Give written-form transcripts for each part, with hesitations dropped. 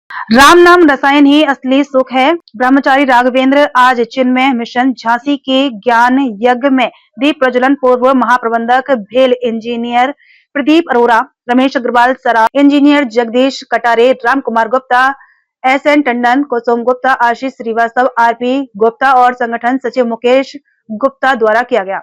राम नाम रसायन ही असली सुख है। ब्रह्मचारी राघवेंद्र आज चिन्मय मिशन झांसी के ज्ञान यज्ञ में दीप प्रज्वलन पूर्व महाप्रबंधक भेल इंजीनियर प्रदीप अरोड़ा, रमेश अग्रवाल सरा, इंजीनियर जगदीश कटारे, राम कुमार गुप्ता, SN टंडन, कुसुम गुप्ता, आशीष श्रीवास्तव, RP गुप्ता और संगठन सचिव मुकेश गुप्ता द्वारा किया गया।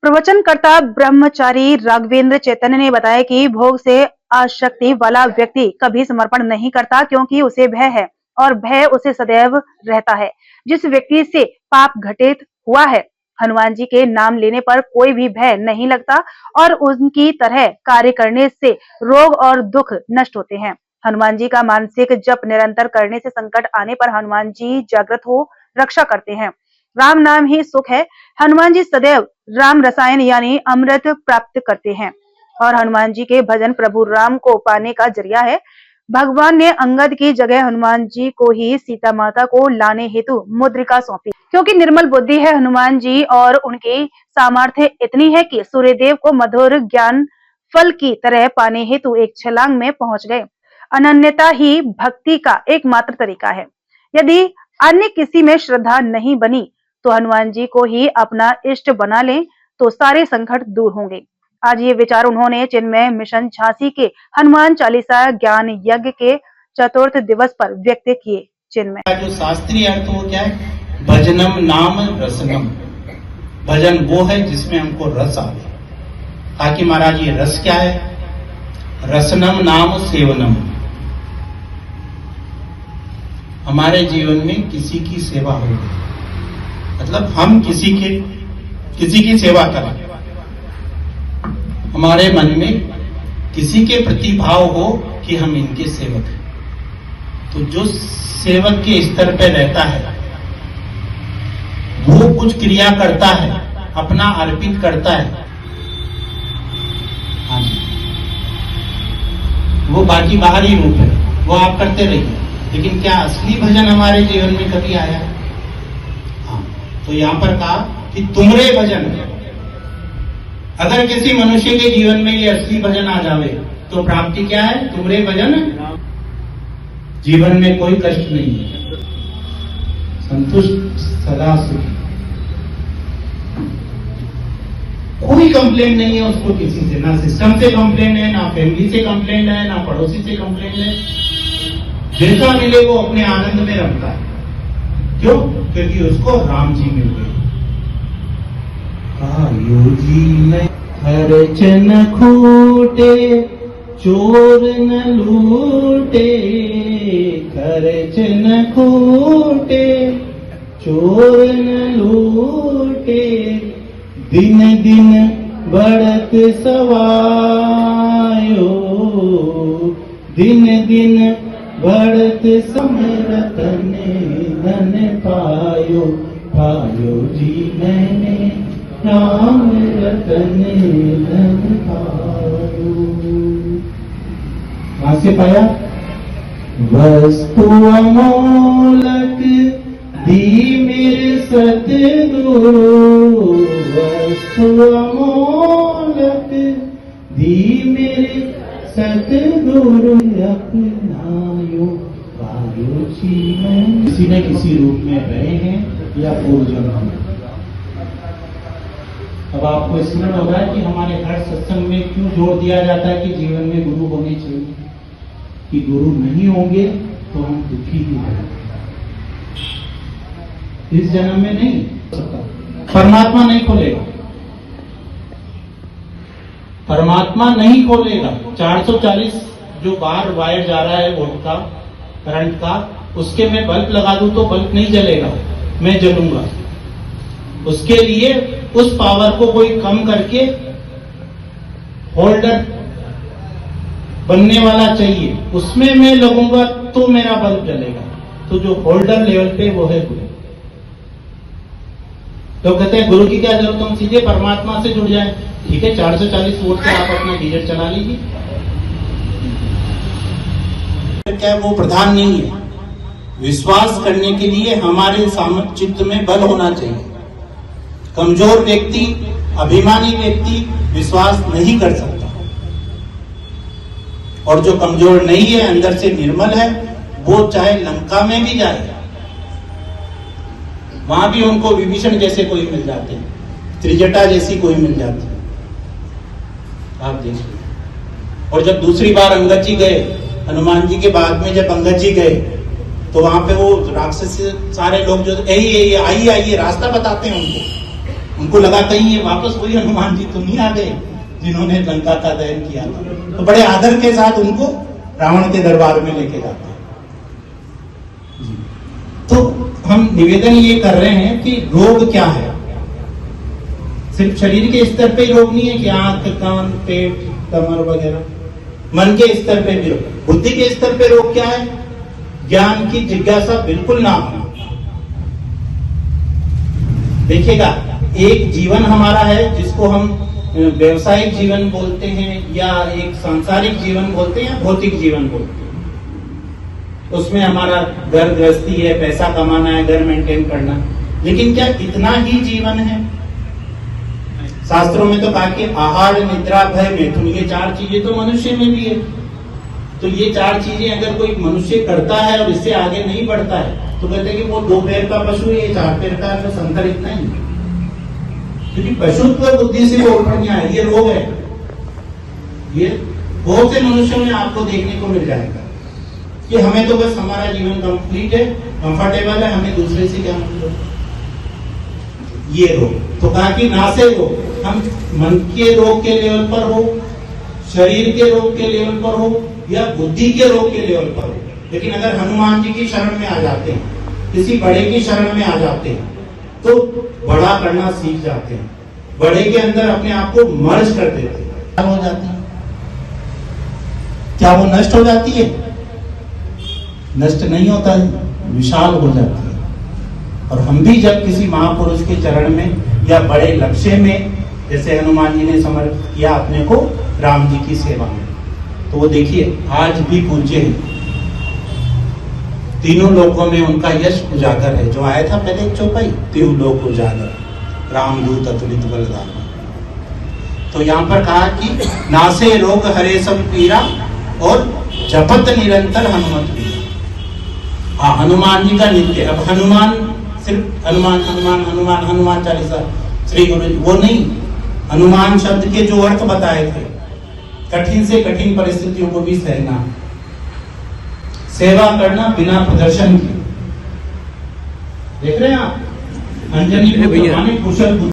प्रवचनकर्ता ब्रह्मचारी राघवेंद्र चैतन्य ने बताया कि भोग से आसक्ति वाला व्यक्ति कभी समर्पण नहीं करता क्योंकि उसे भय है और भय उसे सदैव रहता है। जिस व्यक्ति से पाप घटित हुआ है, हनुमान जी के नाम लेने पर कोई भी भय नहीं लगता और उनकी तरह कार्य करने से रोग और दुख नष्ट होते हैं। हनुमान जी का मानसिक जप निरंतर करने से संकट आने पर हनुमान जी जागृत हो रक्षा करते हैं। राम नाम ही सुख है। हनुमान जी सदैव राम रसायन यानी अमृत प्राप्त करते हैं और हनुमान जी के भजन प्रभु राम को पाने का जरिया है। भगवान ने अंगद की जगह हनुमान जी को ही सीता माता को लाने हेतु मुद्रिका सौंपी क्योंकि निर्मल बुद्धि है हनुमान जी और उनकी सामर्थ्य इतनी है कि सूर्यदेव को मधुर ज्ञान फल की तरह पाने हेतु एक छलांग में पहुंच गए। अनन्यता ही भक्ति का एकमात्र तरीका है। यदि अन्य किसी में श्रद्धा नहीं बनी तो हनुमान जी को ही अपना इष्ट बना लें तो सारे संकट दूर होंगे। आज ये विचार उन्होंने चिन्मय मिशन झांसी के हनुमान चालीसा ज्ञान यज्ञ के चतुर्थ दिवस पर व्यक्त किए। चिन्मय जो शास्त्रीय अर्थ वो क्या है? भजनम नाम रसनम। भजन वो है जिसमें हमको रस आवे। ताकि महाराज ये रस क्या है? रसनम नाम सेवनम। हमारे जीवन में किसी की सेवा हो, मतलब हम किसी की सेवा करें, हमारे मन में किसी के प्रति भाव हो कि हम इनके सेवक हैं। तो जो सेवक के स्तर पे रहता है वो कुछ क्रिया करता है, अपना अर्पित करता है। हाँ जी, वो बाकी बाहरी रूप है, वो आप करते रहिए, लेकिन क्या असली भजन हमारे जीवन में कभी आया? हाँ, तो यहां पर कहा कि तुमरे भजन। अगर किसी मनुष्य के जीवन में ये असली भजन आ जावे तो प्राप्ति क्या है? तुमरे भजन। जीवन में कोई कष्ट नहीं है, संतुष्ट सदा सुखी, कोई कंप्लेंट नहीं है उसको किसी से, ना सिस्टम से कंप्लेंट है, ना फैमिली से कंप्लेंट है, ना पड़ोसी से कंप्लेंट है। जैसा मिले वो अपने आनंद में रखता है। क्यों? क्योंकि उसको राम जी मिल गए। आयो जी में खर्च न खूटे, चोर न लूटे, खर्च न खूटे, चोर न लूटे, दिन दिन बढ़त सवायो, दिन दिन बढ़त समरतन धन पायो, पायो जी मैंने राम रतन धन पायो। वहां से पाया वस्तु अमोलक दी मेरे सतगुरु, वस्तु अमोलक दी मेरे सतगुरु, अपनायो पायो जी मैं। किसी न किसी रूप में रहे हैं या पूर्व जन्म में। अब आपको स्मरण होगा कि हमारे हर सत्संग में क्यों जोर दिया जाता है कि जीवन में गुरु होने चाहिए, कि गुरु नहीं होंगे तो हम दुखी ही होंगे। इस जन्म में नहीं सकता, परमात्मा नहीं खोलेगा, परमात्मा नहीं खोलेगा। 440 जो बार वायर जा रहा है वोल्ट का, करंट का, उसके मैं बल्ब लगा दूं तो बल्ब नहीं जलेगा, मैं जलूंगा। उसके लिए उस पावर को कोई कम करके होल्डर बनने वाला चाहिए, उसमें मैं लगूंगा तो मेरा बल्ब जलेगा। तो जो होल्डर लेवल पे वो है गुरु। तो कहते हैं गुरु की क्या जरूरत, हम सीधे परमात्मा से जुड़ जाए। ठीक है, 440 वोल्ट से आप अपना गीजर चला लीजिए, क्या वो प्रधान नहीं है। विश्वास करने के लिए हमारे चित्त में बल होना चाहिए। कमजोर व्यक्ति, अभिमानी व्यक्ति विश्वास नहीं कर सकता, और जो कमजोर नहीं है, अंदर से निर्मल है, वो चाहे लंका में भी जाए, वहां भी उनको विभीषण जैसे कोई मिल जाते हैं, त्रिजटा जैसी कोई मिल जाती है, आप देखिए। और जब दूसरी बार अंगद जी गए, हनुमान जी के बाद में जब अंगद जी गए, तो वहां पे वो राक्षस सारे लोग जो यही आइए आइए रास्ता बताते हैं उनको लगा कहीं ये वापस वही हनुमान जी तो नहीं आ गए जिन्होंने लंका का दहन किया था। तो बड़े आदर के साथ उनको रावण के दरबार में लेके जाते हैं। तो हम निवेदन ये कर रहे हैं कि रोग क्या है, सिर्फ शरीर के स्तर पे रोग नहीं है कि आंख, कान, पेट, कमर वगैरह, मन के स्तर पे भी रोग, बुद्धि के स्तर पे रोग क्या है, ज्ञान की जिज्ञासा बिल्कुल ना हो। देखिएगा, एक जीवन हमारा है जिसको हम व्यवसायिक जीवन बोलते हैं या एक सांसारिक जीवन बोलते हैं या भौतिक जीवन बोलते हैं। उसमें हमारा घर गृहस्थी है, पैसा कमाना है, घर मेंटेन करना, लेकिन क्या इतना ही जीवन है? शास्त्रों में तो कहा कि आहार, निद्रा, भय, मैथुन, ये 4 चीजें तो मनुष्य में भी है। तो ये 4 चीजें अगर कोई मनुष्य करता है और इससे आगे नहीं बढ़ता है तो कहते हैं कि वो 2 पैर का पशु है, 4 पैर का तो संकर इतना ही, क्योंकि पशुत्व बुद्धि से वो ऊपर नहीं आया। ये रोग है, ये बहुत से मनुष्यों में आपको देखने को मिल जाएगा कि हमें तो बस हमारा जीवन कंप्लीट है, कंफर्टेबल है, हमें दूसरे से क्या मतलब। ये रोग तो कहा कि ना से रोग, हम मन के रोग के लेवल पर हो, शरीर के रोग के लेवल पर हो या बुद्धि के रोग के लेवल पर हो, लेकिन अगर हनुमान जी की शरण में आ जाते हैं, किसी बड़े की शरण में आ जाते हैं, तो बड़ा करना सीख जाते हैं, बड़े के अंदर अपने आप को मर्ज कर देते हैं। हो जाती है क्या वो नष्ट हो जाती है? नष्ट नहीं होता है, विशाल हो जाती है। और हम भी जब किसी महापुरुष के चरण में या बड़े लक्ष्य में, जैसे हनुमान जी ने समर्पित किया अपने को राम जी की सेवा में, तो वो देखिए आज भी पूज्य है, तीनों लोकों में उनका यश उजागर है। जो आया था पहले एक चौपाई, तीनों लोक उजागर, रामदूत अतुलित बलदान। तो यहाँ पर कहा कि नासे रोग हरे सब पीरा और जपत निरंतर हनुमत पीरा। हाँ, हनुमान जी का नित्य, अब हनुमान सिर्फ हनुमान हनुमान हनुमान हनुमान चालीसा श्री गुरु वो नहीं, हनुमान शब्द के जो अर्थ बताए थे, कठिन से कठिन परिस्थितियों को भी सहना, सेवा करना बिना प्रदर्शन के। देख रहे हैं आप, अंजनी को कुशल